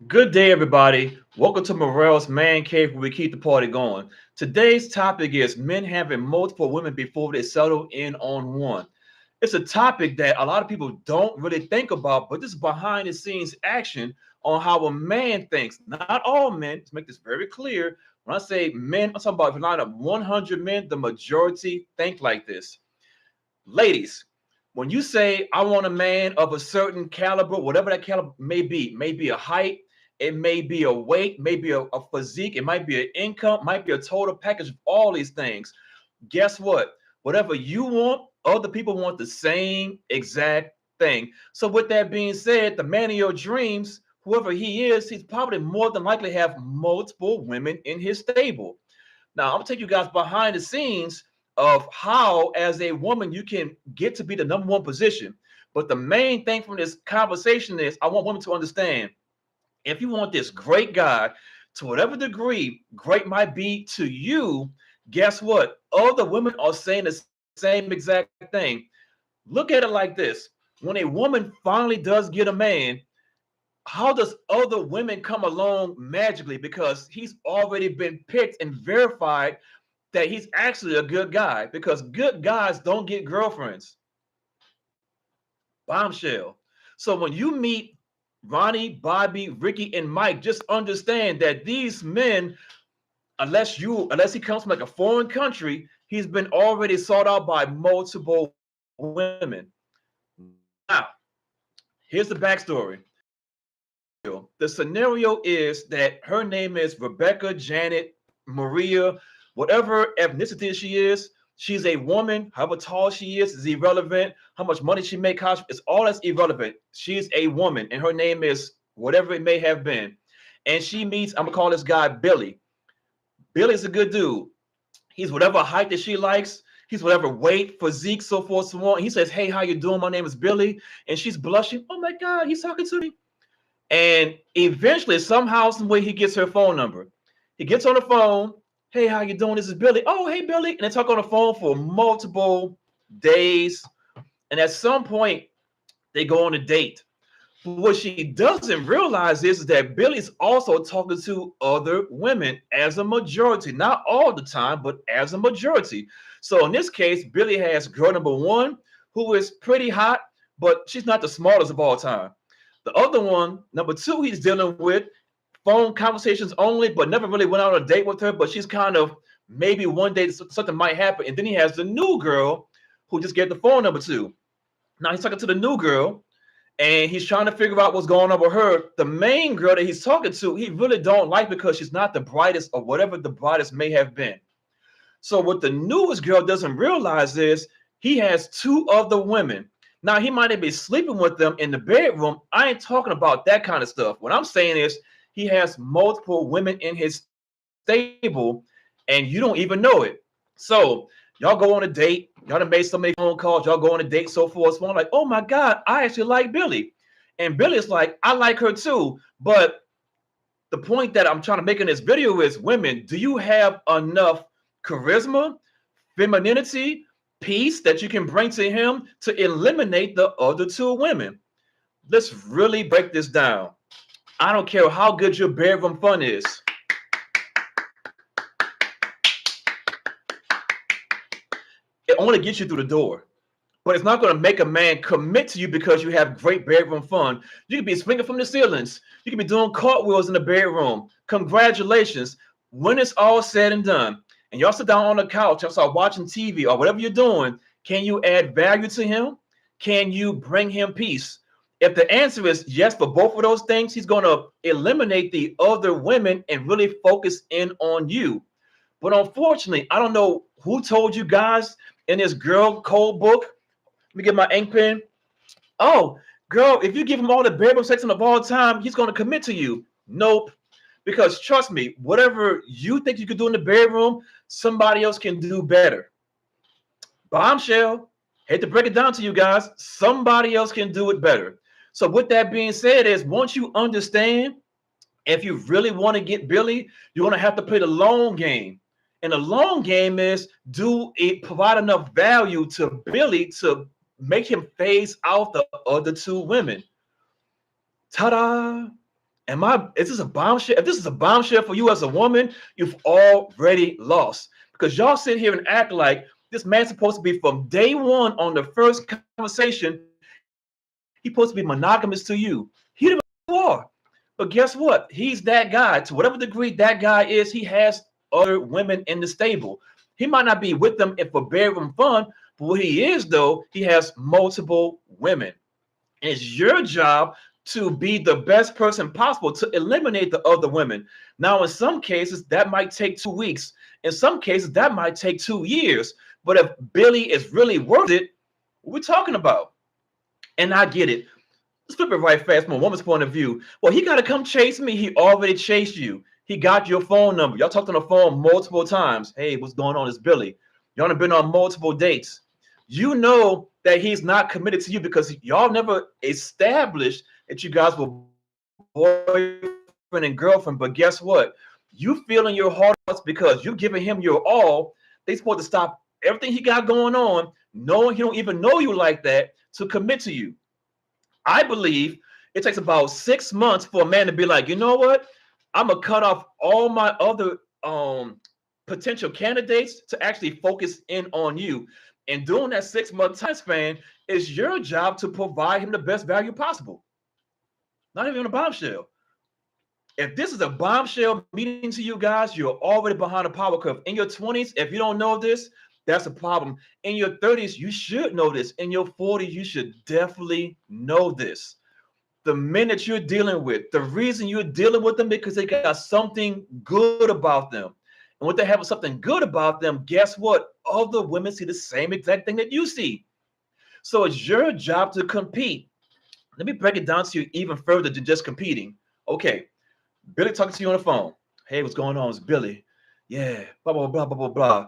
Good day, everybody. Welcome to Morel's Man Cave, where we keep the party going. Today's topic is men having multiple women before they settle in on one. It's a topic that a lot of people don't really think about, but this is behind the scenes action on how a man thinks. Not all men, to make this very clear. When I say men, I'm talking about if you line up 100 men, the majority think like this. Ladies, when you say I want a man of a certain caliber, whatever that caliber may be a height, it may be a weight, maybe a physique, it might be an income, might be a total package of all these things. Guess what? Whatever you want, other people want the same exact thing. So with that being said, the man of your dreams, whoever he is, he's probably more than likely have multiple women in his stable. Now, I'm gonna take you guys behind the scenes of how, as a woman, you can get to be the number one position. But the main thing from this conversation is I want women to understand if you want this great guy, to whatever degree great might be to you, guess what? Other women are saying the same exact thing. Look at it like this. When a woman finally does get a man, how does other women come along magically? Because he's already been picked and verified that he's actually a good guy, because good guys don't get girlfriends. Bombshell. So when you meet Ronnie, Bobby, Ricky, and Mike, just understand that these men, unless he comes from like a foreign country, he's been already sought out by multiple women. Now, here's the backstory. The scenario is that her name is Rebecca Janet Maria, whatever ethnicity she is. She's a woman. However tall she is irrelevant. How much money she makes, it's all that's irrelevant. She's a woman, and her name is whatever it may have been. And she meets, I'm gonna call this guy Billy. Billy's a good dude. He's whatever height that she likes. He's whatever weight, physique, so forth, so on. He says, "Hey, how you doing? My name is Billy," and she's blushing. Oh my God, he's talking to me. And eventually, somehow, some way, he gets her phone number. He gets on the phone. "Hey, how you doing? This is Billy." "Oh, hey, Billy." And they talk on the phone for multiple days. And at some point, they go on a date. But what she doesn't realize is that Billy's also talking to other women as a majority. Not all the time, but as a majority. So in this case, Billy has girl number one, who is pretty hot, but she's not the smartest of all time. The other one, number two, he's dealing with phone conversations only, but never really went out on a date with her. But she's kind of maybe one day something might happen. And then he has the new girl who just get the phone number to. Now he's talking to the new girl, and he's trying to figure out what's going on with her. The main girl that he's talking to, he really don't like because she's not the brightest or whatever the brightest may have been. So what the newest girl doesn't realize is he has two other women. Now he might be sleeping with them in the bedroom. I ain't talking about that kind of stuff. What I'm saying is he has multiple women in his stable, and you don't even know it. So y'all go on a date. Y'all done made so many phone calls. Y'all go on a date, so forth. So I'm like, oh my God, I actually like Billy. And Billy's like, I like her too. But the point that I'm trying to make in this video is, women, do you have enough charisma, femininity, peace that you can bring to him to eliminate the other two women? Let's really break this down. I don't care how good your bedroom fun is. It only gets you through the door. But it's not going to make a man commit to you because you have great bedroom fun. You can be swinging from the ceilings. You can be doing cartwheels in the bedroom. Congratulations. When it's all said and done, and y'all sit down on the couch and start watching TV or whatever you're doing, can you add value to him? Can you bring him peace? If the answer is yes for both of those things, he's going to eliminate the other women and really focus in on you. But unfortunately, I don't know who told you guys in this girl code book. Let me get my ink pen. Oh, girl, if you give him all the bedroom sex of all time, he's going to commit to you. Nope. Because trust me, whatever you think you can do in the bedroom, somebody else can do better. Bombshell. Hate to break it down to you guys. Somebody else can do it better. So with that being said, is once you understand, if you really want to get Billy, you're going to have to play the long game. And the long game is, do it provide enough value to Billy to make him phase out the other two women. Ta-da! Is this a bombshell? If this is a bombshell for you as a woman, you've already lost. Because y'all sit here and act like this man's supposed to be from day one on the first conversation, he's supposed to be monogamous to you. He don't even know who you are. But guess what? He's that guy. To whatever degree that guy is, he has other women in the stable. He might not be with them for bedroom fun, but what he is, though, he has multiple women. And it's your job to be the best person possible to eliminate the other women. Now, in some cases, that might take 2 weeks. In some cases, that might take 2 years. But if Billy is really worth it, what we're talking about. And I get it. Let's flip it right fast from a woman's point of view. Well, he got to come chase me. He already chased you. He got your phone number. Y'all talked on the phone multiple times. Hey, what's going on? It's Billy. Y'all have been on multiple dates. You know that he's not committed to you because y'all never established that you guys were boyfriend and girlfriend. But guess what? You feel in your heart because you're giving him your all. They supposed to stop everything he got going on, knowing he don't even know you like that, to commit to you. I believe it takes about 6 months for a man to be like, you know what? I'm gonna cut off all my other potential candidates to actually focus in on you. And during that 6 month time span, it's your job to provide him the best value possible. Not even a bombshell. If this is a bombshell meeting to you guys, you're already behind the power curve. In your 20s, if you don't know this, that's a problem. In your 30s, you should know this. In your 40s, you should definitely know this. The men that you're dealing with, the reason you're dealing with them is because they got something good about them. And when they have something good about them, guess what? Other women see the same exact thing that you see. So it's your job to compete. Let me break it down to you even further than just competing. Okay, Billy talking to you on the phone. Hey, what's going on? It's Billy. Yeah, blah, blah, blah, blah, blah, blah.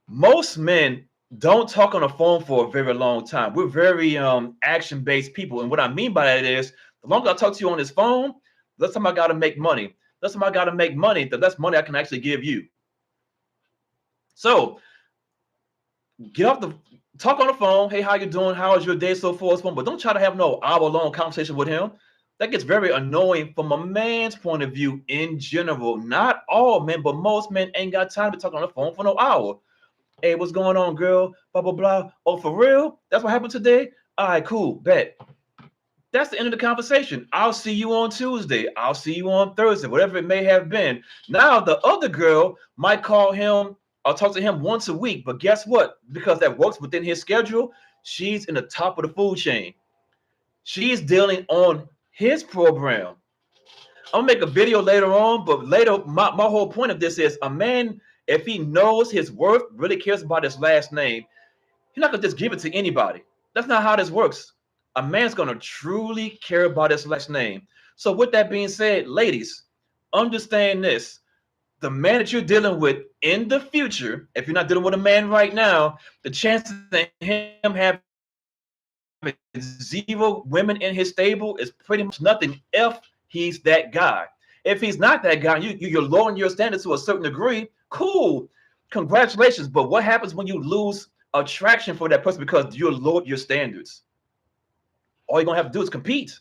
Most men don't talk on the phone for a very long time. We're very action-based people. And what I mean by that is the longer I talk to you on this phone, the less time I got to make money. The less time I got to make money, the less money I can actually give you. So get off the talk on the phone. Hey, how you doing? How is your day so forth? But don't try to have no hour-long conversation with him. That gets very annoying from a man's point of view in general. Not all men, but most men ain't got time to talk on the phone for no hour. Hey, what's going on, girl? Blah, blah, blah. Oh, for real? That's what happened today? All right, cool. Bet. That's the end of the conversation. I'll see you on Tuesday. I'll see you on Thursday, whatever it may have been. Now, the other girl might call him or talk to him once a week. But guess what? Because that works within his schedule, she's in the top of the food chain. She's dealing on his program. I'll make a video later on, but later, my whole point of this is a man, if he knows his worth, really cares about his last name, he's not going to just give it to anybody. That's not how this works. A man's going to truly care about his last name. So with that being said, ladies, understand this. The man that you're dealing with in the future, if you're not dealing with a man right now, the chances of him having 0 women in his stable is pretty much nothing if he's that guy. If he's not that guy, you're lowering your standards to a certain degree. Cool, congratulations. But what happens when you lose attraction for that person because you lowered your standards? All you're gonna have to do is compete.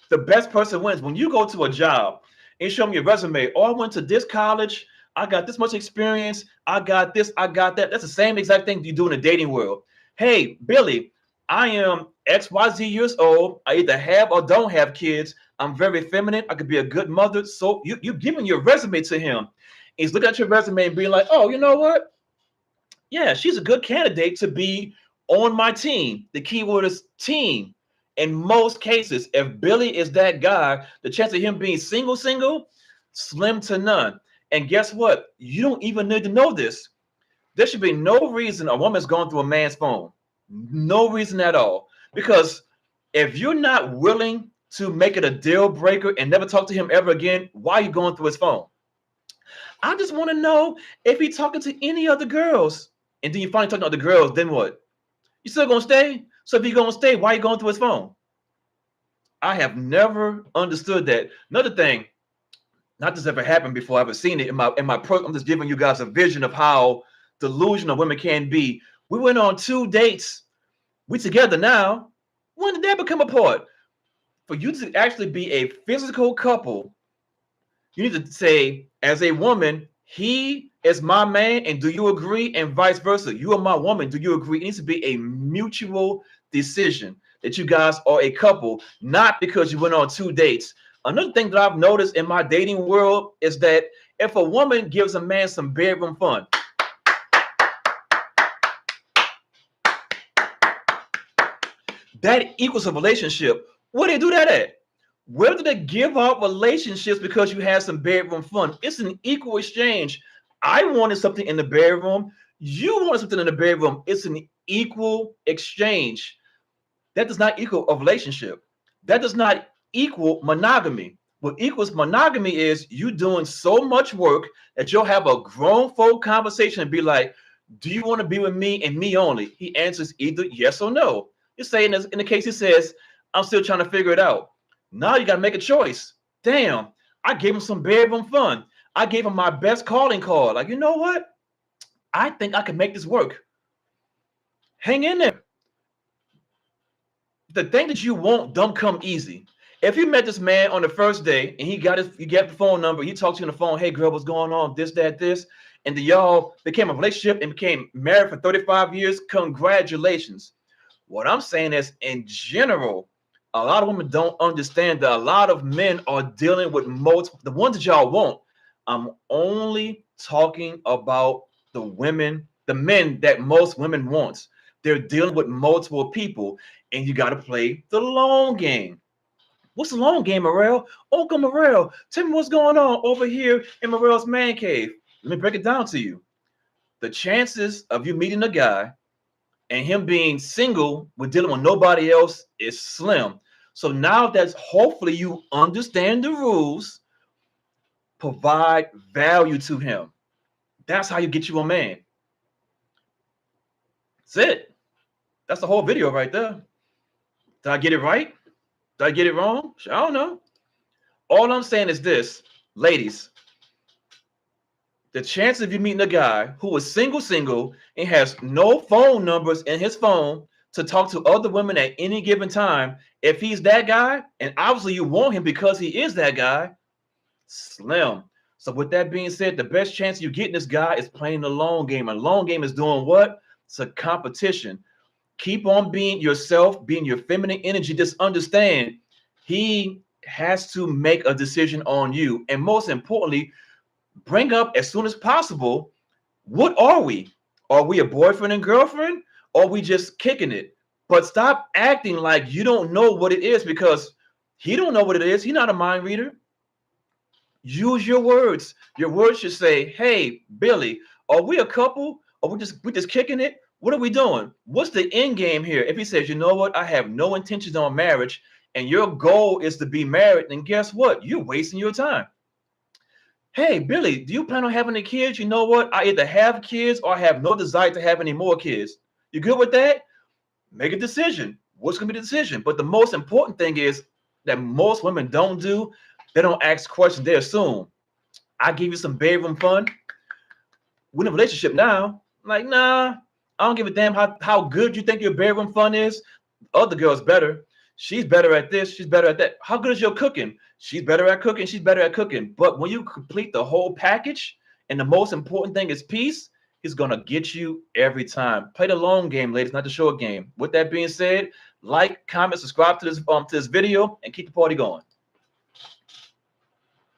The best person wins. When you go to a job and show them your resume, oh, I went to this college, I got this much experience, I got this, I got that. That's the same exact thing you do in the dating world. Hey, Billy, I am XYZ years old. I either have or don't have kids. I'm very feminine. I could be a good mother. So you're giving your resume to him. He's looking at your resume and being like, oh, you know what? Yeah, she's a good candidate to be on my team. The key word is team. In most cases, if Billy is that guy, the chance of him being single, slim to none. And guess what? You don't even need to know this. There should be no reason a woman's going through a man's phone. No reason at all. Because if you're not willing to make it a deal breaker and never talk to him ever again, why are you going through his phone? I just want to know if he's talking to any other girls. And then you finally talking to other girls, then what? You still gonna stay? So if you're gonna stay, why are you going through his phone? I have never understood that. Another thing, not this ever happened before, I've ever seen it in my program. I'm just giving you guys a vision of how delusional women can be. We went on 2 dates. We together now. When did that become apart? For you to actually be a physical couple, you need to say, as a woman, he is my man, and do you agree? And vice versa. You are my woman. Do you agree? It needs to be a mutual decision that you guys are a couple, not because you went on 2 dates. Another thing that I've noticed in my dating world is that if a woman gives a man some bedroom fun, that equals a relationship. Where do they do that at? Where do they give up relationships because you had some bedroom fun? It's an equal exchange. I wanted something in the bedroom. You wanted something in the bedroom. It's an equal exchange. That does not equal a relationship. That does not equal monogamy. What equals monogamy is you doing so much work that you'll have a grown folk conversation and be like, do you want to be with me and me only? He answers either yes or no. You're saying in the case he says, I'm still trying to figure it out. Now you got to make a choice. Damn, I gave him some bedroom fun. I gave him my best calling card. Like, you know what? I think I can make this work. Hang in there. The thing that you want don't come easy. If you met this man on the first day and you get the phone number, he talks to you on the phone, hey girl, what's going on? This, that, this, and the y'all became a relationship and became married for 35 years. Congratulations. What I'm saying is, in general, a lot of women don't understand that a lot of men are dealing with the ones that y'all want. I'm only talking about the men that most women want. They're dealing with multiple people, and you got to play the long game. What's the long game, Morel? Uncle Morel, tell me what's going on over here in Morel's man cave. Let me break it down to you. The chances of you meeting a guy and him being single with dealing with nobody else is slim. So now that's hopefully you understand the rules, provide value to him. That's how you get you a man. That's it. That's the whole video right there. Did I get it right? Did I get it wrong? I don't know. All I'm saying is this, ladies, the chance of you meeting a guy who is single, and has no phone numbers in his phone to talk to other women at any given time, if he's that guy, and obviously you want him because he is that guy, slim. So with that being said, the best chance you getting this guy is playing the long game. And long game is doing what? It's a competition. Keep on being yourself, being your feminine energy. Just understand he has to make a decision on you. And most importantly, bring up as soon as possible, what are we? Are we a boyfriend and girlfriend? Or are we just kicking it? But stop acting like you don't know what it is, because he don't know what it is. He's not a mind reader. Use your words. Your words should say, hey, Billy, are we a couple? Or we just kicking it? What are we doing? What's the end game here? If he says, you know what, I have no intentions on marriage, and your goal is to be married, then guess what? You're wasting your time. Hey, Billy, do you plan on having any kids? You know what? I either have kids or I have no desire to have any more kids. You good with that? Make a decision. What's going to be the decision? But the most important thing is that most women don't do, they don't ask questions. They assume, I give you some bedroom fun. We're in a relationship now. Like, nah, I don't give a damn how good you think your bedroom fun is. Other girl's better. She's better at this. She's better at that. How good is your cooking? She's better at cooking. She's better at cooking. But when you complete the whole package, and the most important thing is peace, he's going to get you every time. Play the long game, ladies, not the short game. With that being said, like, comment, subscribe to this video, and keep the party going.